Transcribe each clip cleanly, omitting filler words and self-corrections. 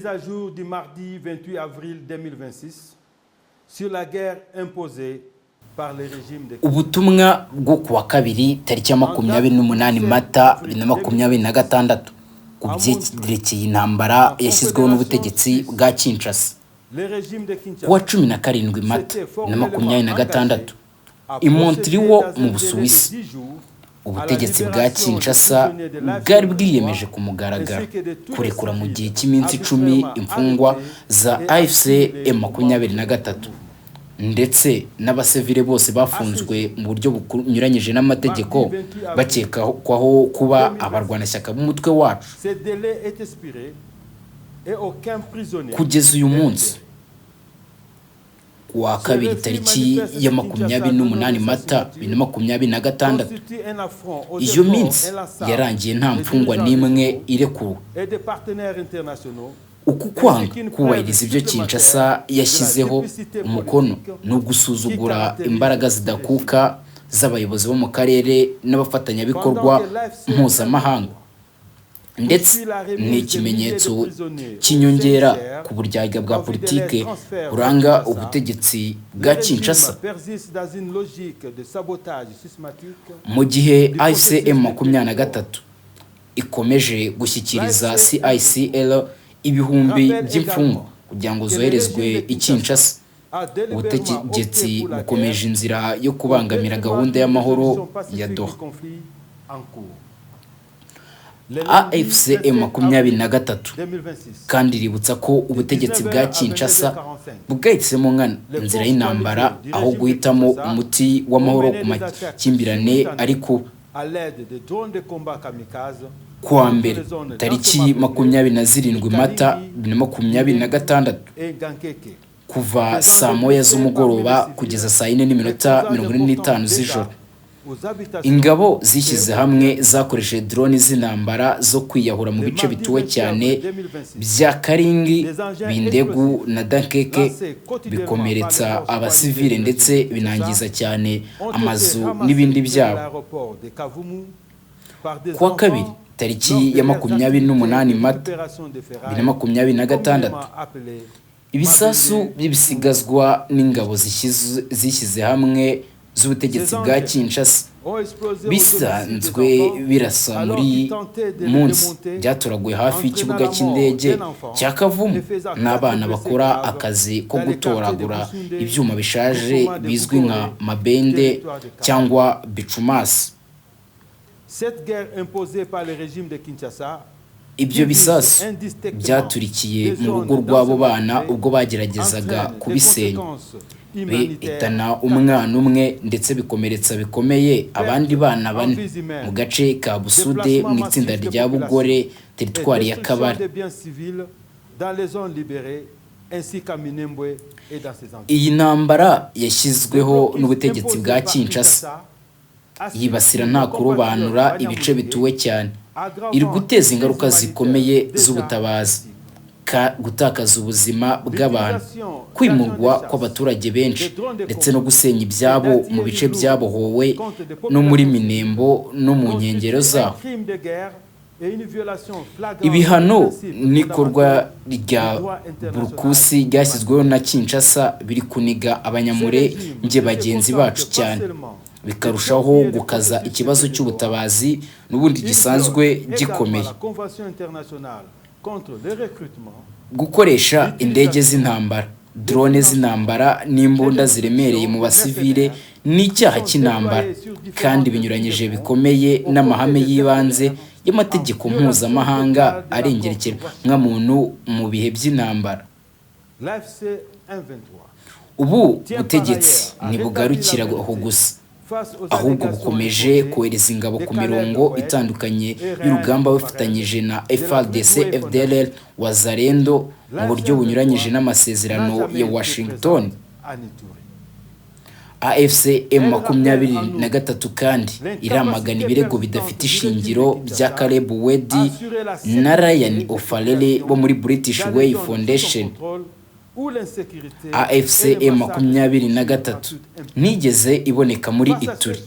mise à jour du mardi 28 avril 2026 sur la guerre imposée par les régimes de ubutumwa bwo kuwa kabiri tariki ya 28 Mata 2026 ku byerekeye intambara yashyizweho n'ubutegetsi bwa Kinshasa. Kuwa 17 Mata 2026 i Montreal mu Busuwisi, ubutegetsi bwa Kinshasa bwari bwiyemeje ku mugaragaro kurekura mu gihe cy'iminsi 10 imfungwa za AFC M23 ndetse n'abasivile bose bafunzwe mu buryo bunyuranyije n'amategeko bakekwaho kuba abarwanashyaka b'umutwe wacu. Kugeza uyu munsi kuwa kabiri tariki ya 28 Mata 2026 iyo minsi yarangiye nta mfungwa n'imwe irekuwe. Uku kwanga kubahiriza ibyo Kinshasa yashyizeho umukono no gusuzugura imbaraga zidakuka z'abayobozi bo mu karere n'abafatanyabikorwa mpuzamahanga, ndetse ni ikimenyetso cy'inyongera ku buryarya bwa politike buranga ubutegetsi bwa Kinshasa. Mu gihe AFC M23 ikomeje gushyikiriza CICL ibihumbi by'imfungwa kugira ngo zoherezwe i Kinshasa, ubutegetsi bukomeje inzira yo kubangamira gahunda y'amahoro ya Doha. AFC M23 kandi ributsa ko ubutegetsi bwa Kinshasa bwahisemo nkana inzira y'intambara aho guhitamo umuti w'amahoro ku makimbirane, ariko kuwa mbere tariki 27 Mata 2026 kuva saa moya z'umugoroba kugeza saa 4:45 z'ijoro, ingabo zishyize hamwe zakoresheje drone z'intambara zo kwiyahura mu bice bituwe cyane bya Karingi, Bindegu na Dankeke, bikomeretsa abasivile ndetse binangiza cyane amazu n'ibindi byabo. Kuwa kabiri tariki ya 28 Mata 2026 ibisasu by'ibisigazwa n'ingabo zishyize hamwe z'ubutegetsi bwa Kinshasa bisanzwe birasa muri munsi byatoraguye hafi y'ikibuga cy'indege cya Kavumu n'abana bakora akazi ko gutoragura ibyuma bishaje bizwi nka mabende cyangwa bicumasi. Ibyo bisasu byaturikiye mu rugo rw'abo bana ubwo bageragezaga kubisenya, bitana umwana umwe ndetse bikomeretsa bikomeye abandi bana bane mu gace ka Busude mu itsinda rya Bugore, teritwari ya Kabare. Iyi ntambara yashyizweho n'ubutegetsi bwa Kinshasa yibasira nta kurobanura ibice bituwe cyane, iri guteza ingaruka zikomeye z'ubutabazi, gutakaza ubuzima bw'abantu, kwimurwa kw'abaturage benshi ndetse no gusenya ibyabo mu bice byabohowe no muri Minembo no mu nkengero zaho. Ibihano n'ikorwa rya Burukusi ryashyizweho na Kinshasa biri kuniga abanyamurenge bagenzi bacu cyane, bikarushaho gukaza ikibazo cy'ubutabazi n'ubundi gisanzwe gikomeye. Gukoresha indege z'intambara, drone z'intambara n'imbunda ziremereye mu basivile n'icyaha cy'intambara kandi binyuranyije bikomeye n'amahame y'ibanze y'amategeko mpuzamahanga arengerekera nka muntu mu bihe by'intambara. Ubu butegetsi ntibugarukira aho gusa, ahubwo bukomeje kohereza ingabo ku mirongo itandukanye y'urugamba bufatanyije na FARDC, FDLR, Wazalendo mu buryo bunyuranyije n'amasezerano ya Washington. AFC M23 kandi iramagana ibirego bidafite ishingiro bya Caleb Wedi na Ryan O'Farrell bo muri British Way Foundation. AFC M23 nigeze iboneka muri Ituri,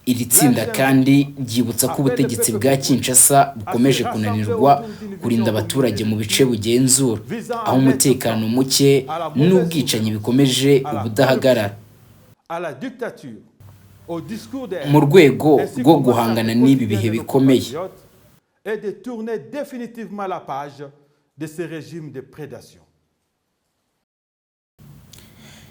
iri tsinda kandi ryibutsa ko ubutegetsi bwa Kinshasa bukomeje kunanirwa kurinda abaturage mu bice bugenzura, aho umutekano muke n'ubwicanyi bikomeje ubudahagarara. Mu rwego rwo guhangana n'ibi bihe bikomeye,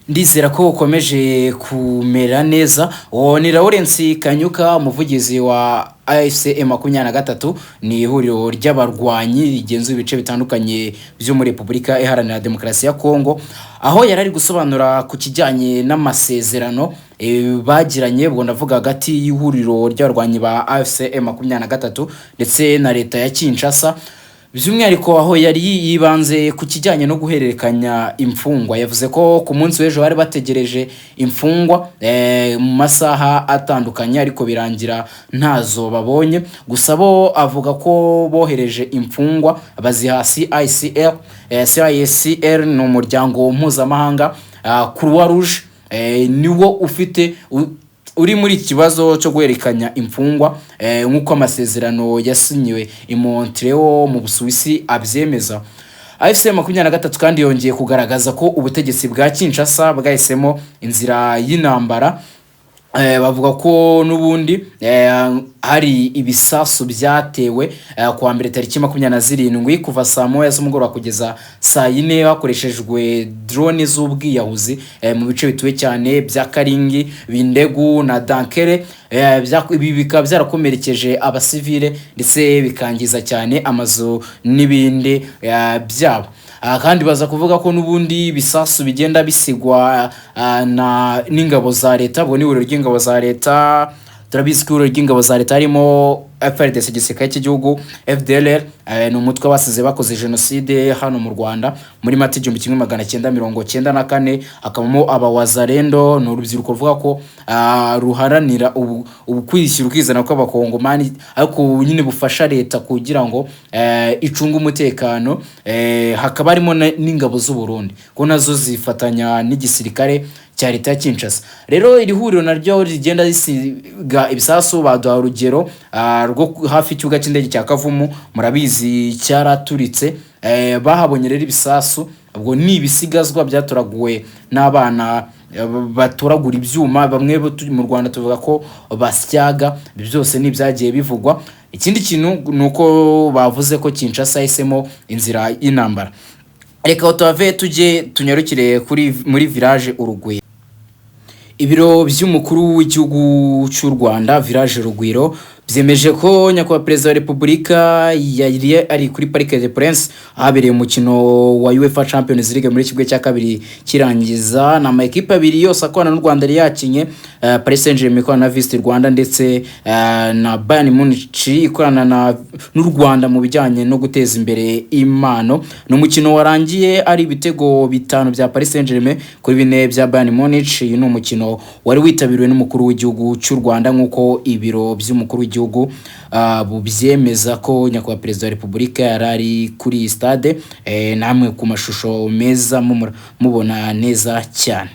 ndizera ko ukomeje kumera neza. Ni Lawrence Kanyuka, umuvugizi wa AFC M23, ni ihuriro ry'abarwanyi rigenzura ibice bitandukanye byo muri Repubulika Iharanira Demokarasi ya Kongo, aho yari ari gusobanura ku kijyanye n'amasezerano bagiranye, ubwo ndavuga hagati y'ihuriro ry'abarwanyi ba AFC M23 ndetse na leta ya Kinshasa, by'umwihariko aho yari yibanze ku kijyanye no guhererekanya imfungwa. Yavuze ko ku munsi w'ejo bari bategereje imfungwa mu masaha atandukanye, ariko birangira ntazo babonye. Gusa bo avuga ko bohereje imfungwa baziha CICR. CICR ni umuryango mpuzamahanga, Croix Rouge niwo ufite uri muri kibazo cyo guhererekanya imfungwa, nk'uko amasezerano yasinyiwe i Montreal mu Busuwisi abyemeza. AFC M23 kandi yongeye kugaragaza ko ubutegetsi bwa Kinshasa bwahisemo inzira y'intambara. Bavuga ko n'ubundi hari ibisasu byatewe kuwa mbere tariki 27 kuva saa 1 z'umugoroba kugeza saa 4 hakoreshejwe drone z'ubwiyahuzi mu bice bituwe cyane bya Karingi, Bindegu na Dankere. Ibi bikaba byarakomerekeje abasivile ndetse bikangiza cyane amazu n'ibindi byabo. Kandi baza kuvuga ko n'ubundi bisasu bigenda bisigwa n'ingabo za leta. Ubwo ni ihuriro ry'ingabo za leta, turabizi ko ihuriro ry'ingabo za leta harimo FARDC, igisirikare cy'igihugu, FDLR ni umutwe basize bakoze jenoside hano mu Rwanda muri Mata 1994, akabamo abawazarendo, ni urubyiruko ruvuga ko ruharanira ubukwishyira ukizana kw'abakongomani, ariko nyine bufasha leta kugira ngo icunge umutekano. Hakaba harimo n'ingabo z'u Burundi ko nazo zifatanya n'igisirikare cya leta ya Kinshasa. Rero iri huriro naryo rigenda risiga ibisasu. Baduha urugero rwo hafi cy'uga cy'indege cya Kavumu, murabizi cyaraturitse. Bahabonye rero ibisasu, ubwo ni ibisigazwa byatoraguwe n'abana batoragura ibyuma, bamwe mu Rwanda tuvuga ko basyaga. Byose ni byagiye bivugwa. Ikindi kintu nuko bavuze ko Kinshasa yahisemo inzira y'intambara. Reka tuave tujye tunyarukire muri village Urugwiro. Ibiro by'umukuru w'igihugu cy'u Rwanda village Urugwiro byemeje ko nyakubahwa perezida wa Repubulika yari ari kuri Parc des Princes ahabereye umukino wa UEFA Champions League muri kimwe cya kabiri kirangiza, na amakipe abiri yose akorana n'u Rwanda yari yakinye. Paris Saint-Germain ikorana na Visit Rwanda ndetse na Bayern Munich ikorana n'u Rwanda mu bijyanye no guteza imbere impano. No mukino warangiye ari ibitego 5 bya Paris Saint-Germain kuri 4 bya Bayern Munich. Uyu ni umukino wari witabiriwe n'umukuru w'igihugu cy'u Rwanda, nk'uko ibiro by'umukuru w'igihugu bubyemeza ko nyakubahwa perezida wa Repubulika yarari kuri stade. Namwe ku mashusho meza mubona neza cyane.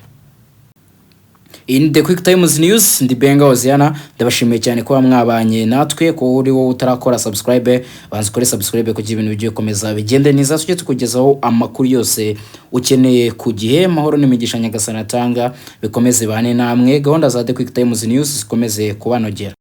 In the Quick Times News, ndi Benga Oziana, ndabashimiye cyane kuba mwabanye natwe. Ko uri wowe utarakora subscribe, banze kore subscribe kugira ibintu bigiye komeza bigende neza, tujye tukugezaho amakuru yose ukeneye ku gihe. Mahoro n'imigisha Nyagasani atanga bikomeze bane namwe. Gahunda za The Quick Times News zikomeze kubanogera.